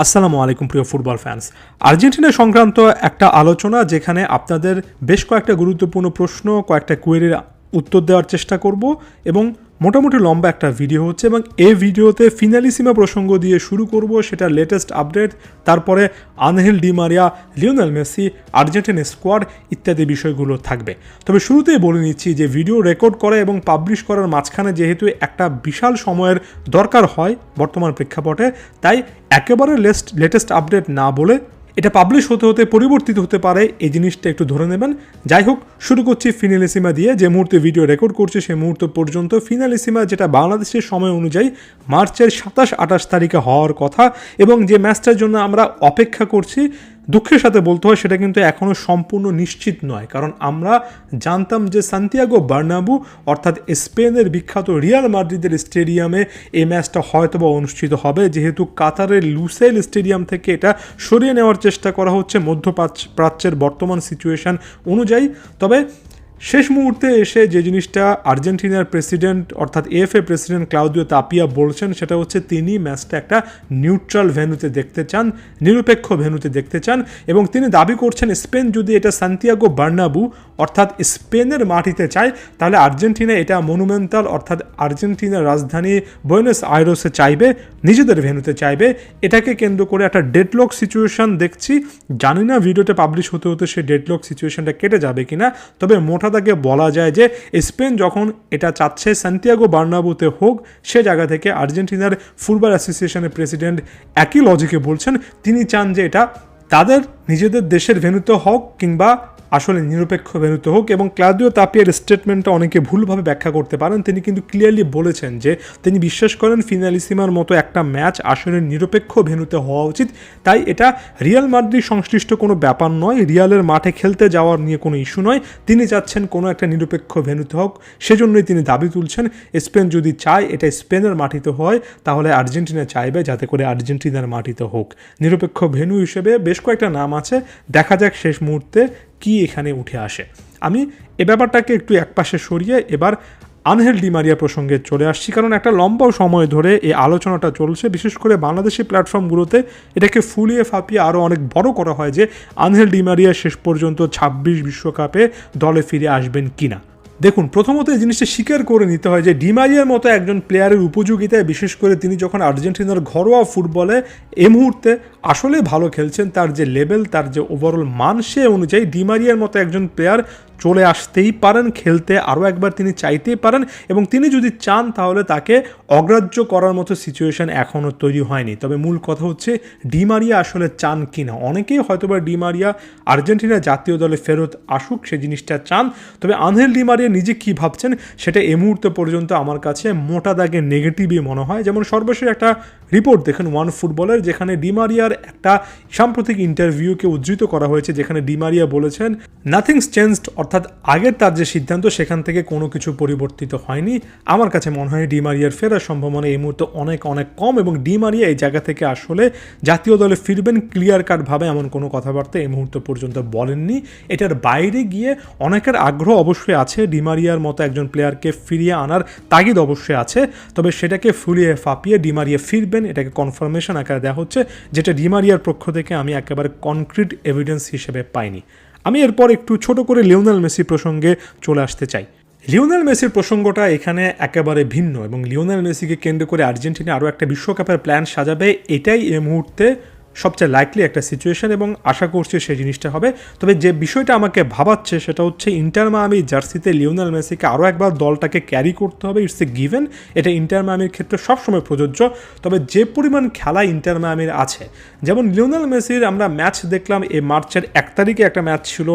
আসসালামু আলাইকুম প্রিয় ফুটবল ফ্যান্স। আর্জেন্টিনা সংক্রান্ত একটা আলোচনা যেখানে আপনাদের বেশ কয়েকটা গুরুত্বপূর্ণ প্রশ্ন, কয়েকটা কোয়েরির উত্তর দেওয়ার চেষ্টা করব এবং মোটামুটি লম্বা একটা ভিডিও হচ্ছে এবং এই ভিডিওতে ফিনালিসিমা প্রসঙ্গ দিয়ে শুরু করব, সেটা লেটেস্ট আপডেট, তারপরে Angel Di Maria, Lionel Messi, Argentina squad ইত্যাদি বিষয়গুলো থাকবে। তবে শুরুতেই বলে নিচ্ছি যে ভিডিও রেকর্ড করা এবং পাবলিশ করার মাঝখানে যেহেতু একটা বিশাল সময়ের দরকার হয় বর্তমান প্রেক্ষাপটে, তাই একেবারে লেটেস্ট আপডেট না বলে এটা পাবলিশ হতে হতে পরিবর্তিত হতে পারে, এই জিনিসটা একটু ধরে নেবেন। যাই হোক, শুরু করছি ফিনালিসিমা দিয়ে। যে মুহূর্তে ভিডিও রেকর্ড করছি সেই মুহূর্ত পর্যন্ত ফিনালিসিমা, যেটা বাংলাদেশের সময় অনুযায়ী মার্চের 27-28 তারিখে হওয়ার কথা এবং যে ম্যাচটার জন্য আমরা অপেক্ষা করছি, দুঃখের সাথে বলতে হয় সেটা কিন্তু এখনও সম্পূর্ণ নিশ্চিত নয়। কারণ আমরা জানতাম যে সান্তিয়াগো বার্নাবু অর্থাৎ স্পেনের বিখ্যাত রিয়াল মাদ্রিদের স্টেডিয়ামে এই ম্যাচটা হয়তোবা অনুষ্ঠিত হবে, যেহেতু কাতারের লুসেল স্টেডিয়াম থেকে এটা সরিয়ে নেওয়ার চেষ্টা করা হচ্ছে মধ্যপ্রাচ্যের বর্তমান সিচুয়েশন অনুযায়ী। তবে শেষ মুহূর্তে এসে যে জিনিসটা আর্জেন্টিনার প্রেসিডেন্ট অর্থাৎ এএফএ প্রেসিডেন্ট ক্লাউদিও তাপিয়া বলছেন, সেটা হচ্ছে তিনি ম্যাচটা একটা নিউট্রাল ভেন্যুতে দেখতে চান, নিরপেক্ষ ভেন্যুতে দেখতে চান এবং তিনি দাবি করছেন স্পেন যদি এটা সান্তিয়াগো বার্নাবু অর্থাৎ স্পেনের মাটিতে চায়, তাহলে আর্জেন্টিনা এটা মনুমেন্টাল অর্থাৎ আর্জেন্টিনার রাজধানী বুয়েনোস আইরেসে চাইবে, নিজেদের ভেন্যুতে চাইবে। এটাকে কেন্দ্র করে একটা ডেডলক সিচুয়েশন দেখছি। জানি না ভিডিওটা পাবলিশ হতে হতে সেই ডেডলক সিচুয়েশনটা কেটে যাবে কিনা, তবে মোটা দাগে বলা যায় যে স্পেন যখন এটা চাচ্ছে সান্তিয়াগো বার্নাবুতে হোক, সে জায়গা থেকে আর্জেন্টিনার ফুটবল অ্যাসোসিয়েশনের প্রেসিডেন্ট একই লজিকে বলছেন, তিনি চান যে এটা তাদের নিজেদের দেশের ভেন্যুতে হোক কিংবা আসলে নিরপেক্ষ ভেন্যুতে হোক। এবং ক্লাউদিও তাপিয়ার স্টেটমেন্টটা অনেকে ভুলভাবে ব্যাখ্যা করতে পারেন। তিনি কিন্তু ক্লিয়ারলি বলেছেন যে তিনি বিশ্বাস করেন ফিনালিসিমার মতো একটা ম্যাচ আসলে নিরপেক্ষ ভেন্যুতে হওয়া উচিত, তাই এটা রিয়াল মাদ্রিদ সংশ্লিষ্ট কোনো ব্যাপার নয়, রিয়ালের মাঠে খেলতে যাওয়ার নিয়ে কোনো ইস্যু নয়। তিনি চাচ্ছেন কোনো একটা নিরপেক্ষ ভেন্যুতে হোক, সেজন্যই তিনি দাবি তুলছেন স্পেন যদি চায় এটা স্পেনের মাটিতে হয়, তাহলে আর্জেন্টিনা চাইবে যাতে করে আর্জেন্টিনার মাটিতে হোক। নিরপেক্ষ ভেন্যু হিসেবে বেশ কয়েকটা নাম আছে, দেখা যাক শেষ মুহূর্তে কি এখানে উঠে আসে। আমি এ ব্যাপারটাকে একটু একপাশে সরিয়ে এবার আনহেল ডি মারিয়া প্রসঙ্গে চলে আসছি, কারণ একটা লম্বা সময় ধরে এই আলোচনাটা চলছে, বিশেষ করে বাংলাদেশি প্ল্যাটফর্মগুলোতে এটাকে ফুলিয়ে ফাঁপিয়ে আরও অনেক বড় করা হয় যে আনহেল ডি মারিয়া শেষ পর্যন্ত 26 বিশ্বকাপে দলে ফিরে আসবেন কিনা। দেখুন, প্রথমত এই জিনিসটা স্বীকার করে নিতে হয় যে ডি মারিয়ার মতো একজন প্লেয়ারের উপযোগিতায়, বিশেষ করে তিনি যখন আর্জেন্টিনার ঘরোয়া ফুটবলে এই মুহূর্তে আসলে ভালো খেলছেন, তার যে লেভেল, তার যে ওভারঅল মান, সে অনুযায়ী ডি মারিয়ার মতো একজন প্লেয়ার চলে আসতেই পারেন খেলতে, আরও একবার তিনি চাইতেই পারেন এবং তিনি যদি চান তাহলে তাকে অগ্রাহ্য করার মতো সিচুয়েশন এখনও তৈরি হয়নি। তবে মূল কথা হচ্ছে ডি মারিয়া আসলে চান কি না। অনেকেই হয়তোবা ডি মারিয়া আর্জেন্টিনা জাতীয় দলে ফেরত আসুক সে জিনিসটা চান, তবে আনহেল ডি মারিয়া নিজে কী ভাবছেন সেটা এই মুহূর্তে পর্যন্ত আমার কাছে মোটা দাগে নেগেটিভই মনে হয়। যেমন সর্বশেষ একটা রিপোর্ট দেখেন ওয়ান ফুটবলের, যেখানে ডি মারিয়ার একটা সাম্প্রতিক ইন্টারভিউকে উদ্ধৃত করা হয়েছে, যেখানে ডি মারিয়া বলেছেন নাথিংস চেঞ্জড, অর্থাৎ আগের তার যে সিদ্ধান্ত সেখান থেকে কোনো কিছু পরিবর্তিত হয়নি। আমার কাছে মনে হয় ডি মারিয়ার ফেরার সম্ভাবনা এই মুহূর্তে অনেক অনেক কম এবং ডি মারিয়া এই জায়গা থেকে আসলে জাতীয় দলে ফিরবেন ক্লিয়ার কাটভাবে এমন কোনো কথাবার্তা এই মুহূর্ত পর্যন্ত বলেননি। এটার বাইরে গিয়ে অনেকের আগ্রহ অবশ্যই আছে, ডি মারিয়ার মতো একজন প্লেয়ারকে ফিরিয়ে আনার তাগিদ অবশ্যই আছে, তবে সেটাকে ফুলিয়ে ফাঁপিয়ে ডি মারিয়া ফিরবেন এটাকে কনফার্মেশন আকারে দেওয়া হচ্ছে, যেটা ডি মারিয়ার পক্ষ থেকে আমি একেবারে কনক্রিট এভিডেন্স হিসেবে পাইনি। আমি এরপর একটু ছোট করে লিওনেল মেসি প্রসঙ্গে চলে আসতে চাই। লিওনেল মেসির প্রসঙ্গটা এখানে একেবারে ভিন্ন এবং লিওনেল মেসিকে কেন্দ্র করে আর্জেন্টিনা আরও একটা বিশ্বকাপের প্ল্যান সাজাবে, এটাই এই মুহূর্তে সবচেয়ে লাইকলি একটা সিচুয়েশন এবং আশা করছি সেই জিনিসটা হবে। তবে যে বিষয়টা আমাকে ভাবাচ্ছে সেটা হচ্ছে ইন্টার মায়ামি জার্সিতে লিওনেল মেসিকে আরও একবার দলটাকে ক্যারি করতে হবে, ইটস এ গিভেন, এটা ইন্টার মায়ামির ক্ষেত্রে সবসময় প্রযোজ্য। তবে যে পরিমাণ খেলা ইন্টার মায়ামির আছে, যেমন লিওনেল মেসির আমরা ম্যাচ দেখলাম এই মার্চের 1 তারিখে একটা ম্যাচ ছিল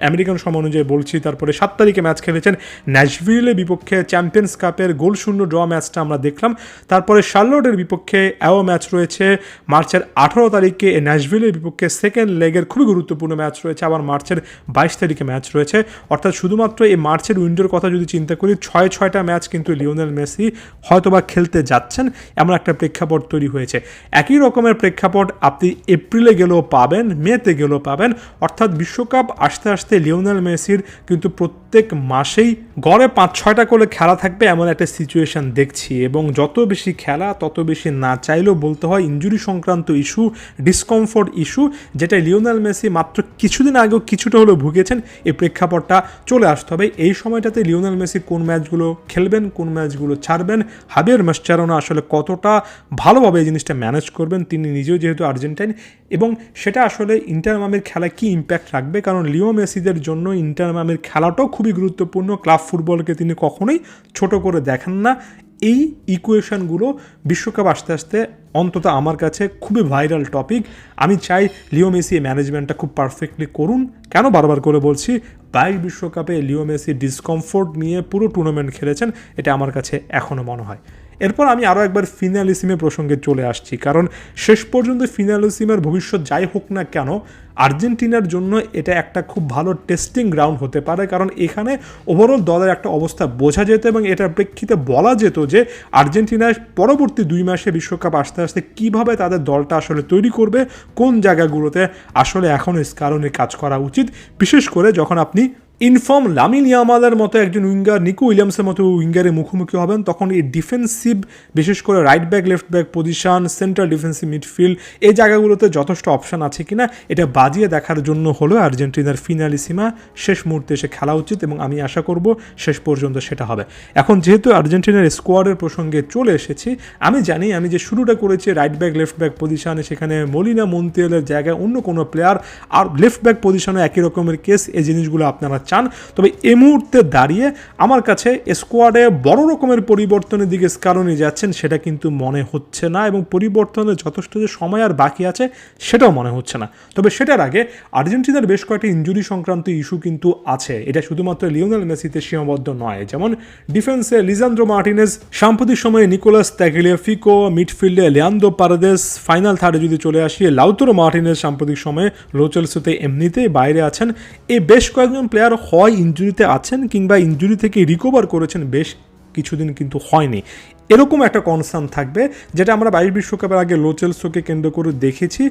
আমেরিকান সময় অনুযায়ী বলছি, তারপরে 7 তারিখে ম্যাচ খেলেছেন ন্যাশভিলের বিপক্ষে চ্যাম্পিয়ন্স কাপের গোলশূন্য ড্র ম্যাচটা আমরা দেখলাম, তারপরে শার্লটের বিপক্ষে অ্যাওয়ে ম্যাচ রয়েছে মার্চের 18 তারিখে তারিখে ন্যাশভিলের বিপক্ষে সেকেন্ড লেগের খুবই গুরুত্বপূর্ণ ম্যাচ রয়েছে, আবার মার্চের 22 তারিখে ম্যাচ রয়েছে। অর্থাৎ শুধুমাত্র এই মার্চের উইন্ডোর কথা যদি চিন্তা করি, 6টা ম্যাচ কিন্তু লিওনেল মেসি হয়তোবা খেলতে যাচ্ছেন, এমন একটা প্রেক্ষাপট তৈরি হয়েছে। একই রকমের প্রেক্ষাপট আপনি এপ্রিলে গেলেও পাবেন, মেতে গেলেও পাবেন। অর্থাৎ বিশ্বকাপ আসতে আসতে লিওনেল মেসির কিন্তু প্রত্যেক মাসেই গড়ে 5-6টা করে খেলা থাকবে এমন একটা সিচুয়েশন দেখছি। এবং যত বেশি খেলা তত বেশি না চাইলেও বলতে হয় ইনজুরি সংক্রান্ত ইস্যু, ডিসকমফোর্ট ইস্যু, যেটা লিওনেল মেসি মাত্র কিছুদিন আগেও কিছুটা হলেও ভুগেছেন, এই প্রেক্ষাপটটা চলে আসতে হবে। এই সময়টাতে লিওনেল মেসি কোন ম্যাচগুলো খেলবেন, কোন ম্যাচগুলো ছাড়বেন, হাবিয়ার মাসচারোনা আসলে কতটা ভালোভাবে এই জিনিসটা ম্যানেজ করবেন, তিনি নিজেও যেহেতু আর্জেন্টাইন, এবং সেটা আসলে ইন্টার মায়ামির খেলায় কী ইম্প্যাক্ট রাখবে। কারণ লিও মেসিদের জন্য ইন্টার মায়ামির খেলাটাও খুবই গুরুত্বপূর্ণ, ক্লাব ফুটবলকে তিনি কখনোই ছোট করে দেখেন না। এই ইকুয়েশনগুলো বিশ্বকাপ আসতে আসতে অন্তত আমার কাছে খুবই ভাইরাল টপিক। আমি চাই লিও মেসি ম্যানেজমেন্টটা খুব পারফেক্টলি করুন। কেন বারবার করে বলছি, 22 বিশ্বকাপে লিও মেসি ডিসকমফোর্ট নিয়ে পুরো টুর্নামেন্ট খেলেছেন, এটা আমার কাছে এখনও মনে হয়। এরপর আমি আরও একবার ফিনালিসিমের প্রসঙ্গে চলে আসছি, কারণ শেষ পর্যন্ত ফিনালিসিমের ভবিষ্যৎ যাই হোক না কেন, আর্জেন্টিনার জন্য এটা একটা খুব ভালো টেস্টিং গ্রাউন্ড হতে পারে। কারণ এখানে ওভারঅল দলের একটা অবস্থা বোঝা যেত এবং এটার প্রেক্ষিতে বলা যেত যে আর্জেন্টিনার পরবর্তী 2 মাসে বিশ্বকাপ আসতে আসতে কীভাবে তাদের দলটা আসলে তৈরি করবে, কোন জায়গাগুলোতে আসলে এখন স্কালোনির কাজ করা উচিত, বিশেষ করে যখন আপনি ইনফর্ম লামিন ইয়ামালের মতো একজন উইঙ্গার, নিকো উইলিয়ামসের মতো উইঙ্গারের মুখোমুখি হবেন, তখন এই ডিফেন্সিভ, বিশেষ করে right back, left back position, central defensive midfield, এই জায়গাগুলোতে যথেষ্ট অপশান আছে কিনা এটা বাজিয়ে দেখার জন্য হলো আর্জেন্টিনার ফিনালিসিমা শেষ মুহূর্তে এসে খেলা উচিত, এবং আমি আশা করব শেষ পর্যন্ত সেটা হবে। এখন যেহেতু আর্জেন্টিনার স্কোয়াডের প্রসঙ্গে চলে এসেছি, আমি জানি আমি যে শুরুটা করেছি রাইট ব্যাক লেফট ব্যাক পজিশনে, সেখানে মলিনা মন্তিয়ালের জায়গায় অন্য কোনো প্লেয়ার, আর লেফট ব্যাক পজিশনে একই রকমের কেস, এই জিনিসগুলো আপনারা চান। তবে এই মুহূর্তে দাঁড়িয়ে আমার কাছে স্কোয়াডে বড় রকমের পরিবর্তনের দিকে স্কালোনি যাচ্ছেন সেটা কিন্তু মনে হচ্ছে না, এবং পরিবর্তনের যথেষ্ট যে সময় আর বাকি আছে সেটাও মনে হচ্ছে না। তবে সেটার আগে আর্জেন্টিনার বেশ কয়েকটি ইনজুরি সংক্রান্ত ইস্যু কিন্তু আছে, এটা শুধুমাত্র লিওনেল মেসিতে সীমাবদ্ধ নয়। যেমন ডিফেন্সে লিজান্দ্রো মার্টিনেজ, সাম্প্রতিক সময়ে নিকোলাস তাগলিয়াফিকো, মিডফিল্ডে লিয়ান্দ্রো পারেদেস, ফাইনাল থার্ডে যদি চলে আসি লাউতারো মার্টিনেজ সাম্প্রতিক সময়ে লো চেলসিতে এমনিতেই বাইরে আছেন। এই বেশ কয়েকজন প্লেয়ার হয় ইনজুরিতে আছেন কিংবা ইনজুরি থেকে রিকভার করেছেন বেশ কিছুদিন, কিন্তু হয়নি। এরকম একটা কনসার্ন থাকবে, যেটা আমরা 22 বিশ্বকাপের আগে লো চেলসিকে কেন্দ্র করে দেখেছি।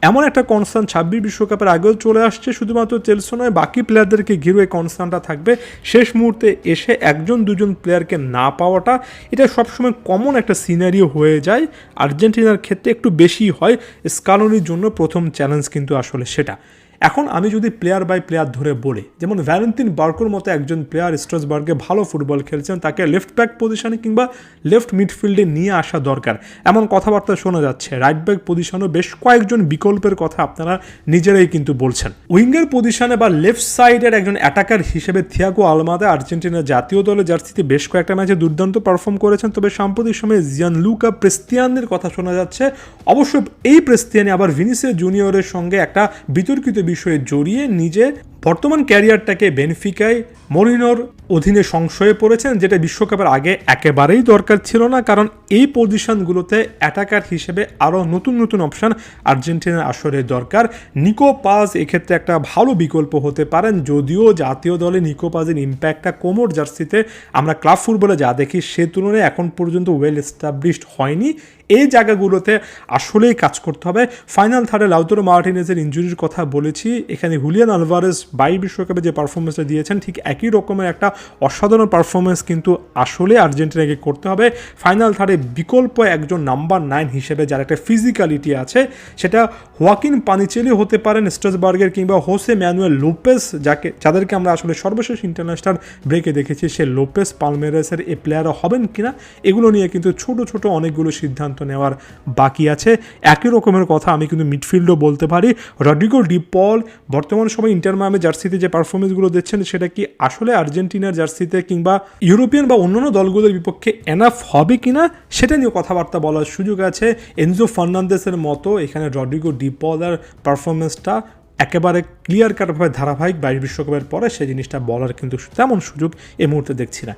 এমন একটা কনসার্ন 26 বিশ্বকাপের আগেও চলে আসছে, শুধুমাত্র চেলসি নয়, বাকি প্লেয়ারদেরকে ঘিরে এই কনসার্নটা থাকবে। শেষ মুহূর্তে এসে 1-2 প্লেয়ারকে না পাওয়াটা, এটা সবসময় কমন একটা সিনারিও হয়ে যায়। আর্জেন্টিনার ক্ষেত্রে একটু বেশি হয়, স্কালোনির জন্য প্রথম চ্যালেঞ্জ কিন্তু আসলে সেটা। এখন আমি যদি প্লেয়ার বাই প্লেয়ার ধরে বলি, যেমন ভ্যালেন্তিন বার্কোর মতো একজন প্লেয়ার স্ট্রাসবার্গে ভালো ফুটবল খেলছেন, তাকে লেফট ব্যাক পজিশনে কিংবা লেফট মিডফিল্ডে নিয়ে আসা দরকার, এমন কথাবার্তা শোনা যাচ্ছে। রাইট ব্যাক পজিশনেও বেশ কয়েকজন বিকল্পের কথা আপনারা নিজেরাই কিন্তু বলছেন। উইঙ্গার পজিশনে বা লেফট সাইডের একজন অ্যাটাকার হিসেবে থিয়াগো আলমাদা আর্জেন্টিনার জাতীয় দলের জার্সিতে বেশ কয়েকটা ম্যাচে দুর্দান্ত পারফর্ম করেছেন, তবে সাম্প্রতিক সময়ে জিয়ানলুকা প্রেস্তিয়ানের কথা শোনা যাচ্ছে। অবশ্য এই প্রেস্তিয়ানি আবার ভিনিসিয়াস জুনিয়রের সঙ্গে একটা বিতর্কিত বিষয়ে জড়িয়ে নিজে বর্তমান ক্যারিয়ারটাকে বেনফিকায় মরিনোর অধীনে সংশয়ে পড়েছেন, যেটা বিশ্বকাপের আগে একেবারেই দরকার ছিল না। কারণ এই পজিশনগুলোতে অ্যাটাকার হিসেবে আরও নতুন নতুন অপশান আর্জেন্টিনার আসলে দরকার। নিকো পাজ এক্ষেত্রে একটা ভালো বিকল্প হতে পারেন, যদিও জাতীয় দলে নিকো পাজের ইম্প্যাক্টটা কোমর জার্সিতে আমরা ক্লাব ফুটবলে যা দেখি সে তুলনায় এখন পর্যন্ত ওয়েল এস্টাবলিশড হয়নি। এই জায়গাগুলোতে আসলেই কাজ করতে হবে। ফাইনাল থার্ডে লাউতারো মার্টিনেজের ইনজুরির কথা বলেছি, এখানে হুলিয়ান আলভারেজ 22 বিশ্বকাপে যে পারফরমেন্সটা দিয়েছেন ঠিক একই রকমের একটা অসাধারণ পারফরমেন্স কিন্তু আসলে আর্জেন্টিনাকে করতে হবে। ফাইনাল থার্ডে বিকল্প একজন নাম্বার 9 হিসেবে যার একটা ফিজিক্যালিটি আছে, সেটা হোয়াকিন পানিচেলি হতে পারেন স্ট্রাসবার্গের, কিংবা হোসে ম্যানুয়েল লোপেস, যাদেরকে আমরা আসলে সর্বশেষ ইন্টারন্যাশনাল ব্রেকে দেখেছি। সে লোপেস পালমেরাসের এই প্লেয়াররা হবেন কিনা এগুলো নিয়ে কিন্তু ছোট ছোট অনেকগুলো সিদ্ধান্ত নেওয়ার বাকি আছে। একই রকমের কথা আমি কিন্তু মিডফিল্ডও বলতে পারি। রড্রিগো ডি পল বর্তমান সময় ইন্টার মায়ামি জার্সিতে যে পারফরমেন্সগুলো দিচ্ছেন সেটা কি আসলে আর্জেন্টিনার জার্সিতে কিংবা ইউরোপিয়ান বা অন্যান্য দলগুলোর বিপক্ষে এনাফ হবে কিনা সেটা নিয়ে কথাবার্তা বলার সুযোগ আছে। এনজো ফার্নান্দেসের মতো এখানে রড্রিগো ডি পলের পারফরমেন্সটা একেবারে ক্লিয়ার কাটভাবে ধারাবাহিক 22 বিশ্বকাপের পরে সেই জিনিসটা বলার কিন্তু তেমন সুযোগ এই মুহূর্তে দেখছি না।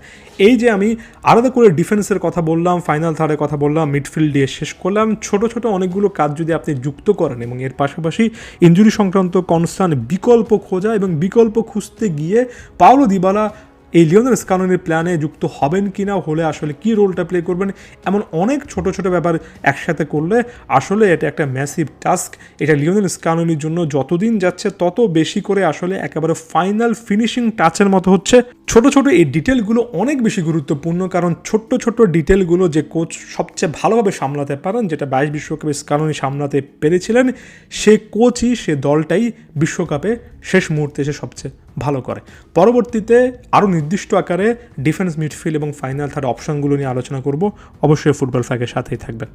এই যে আমি আলাদা করে ডিফেন্সের কথা বললাম, ফাইনাল থার্ডের কথা বললাম, মিডফিল্ড দিয়ে শেষ করলাম, ছোট ছোট অনেকগুলো কাজ যদি আপনি যুক্ত করেন এবং এর পাশাপাশি ইনজুরি সংক্রান্ত কনস্ট্যান্ট বিকল্প খোঁজা এবং বিকল্প খুঁজতে গিয়ে পাওলো দিবালা এই লিওনেল স্কালোনির প্ল্যানে যুক্ত হবেন কি না, হলে আসলে কী রোলটা প্লে করবেন, এমন অনেক ছোট ছোট ব্যাপার একসাথে করলে আসলে এটা একটা ম্যাসিভ টাস্ক। এটা লিওনেল স্কালোনির জন্য যতদিন যাচ্ছে তত বেশি করে আসলে একেবারে ফাইনাল ফিনিশিং টাচের মতো হচ্ছে। ছোট ছোট এই ডিটেলগুলো অনেক বেশি গুরুত্বপূর্ণ, কারণ ছোট্ট ছোট্ট ডিটেলগুলো যে কোচ সবচেয়ে ভালোভাবে সামলাতে পারেন, যেটা 22 বিশ্বকাপে স্কালোনি সামলাতে পেরেছিলেন, সে কোচই সে দলটাই বিশ্বকাপে শেষ মুহূর্তে এসে সবচেয়ে ভালো করে। পরবর্তীতে আরও নির্দিষ্ট আকারে ডিফেন্স, মিডফিল্ড এবং ফাইনাল থার্ড অপশনগুলো নিয়ে আলোচনা করব। অবশ্যই ফুটবল ফ্যাকের সাথেই থাকবেন।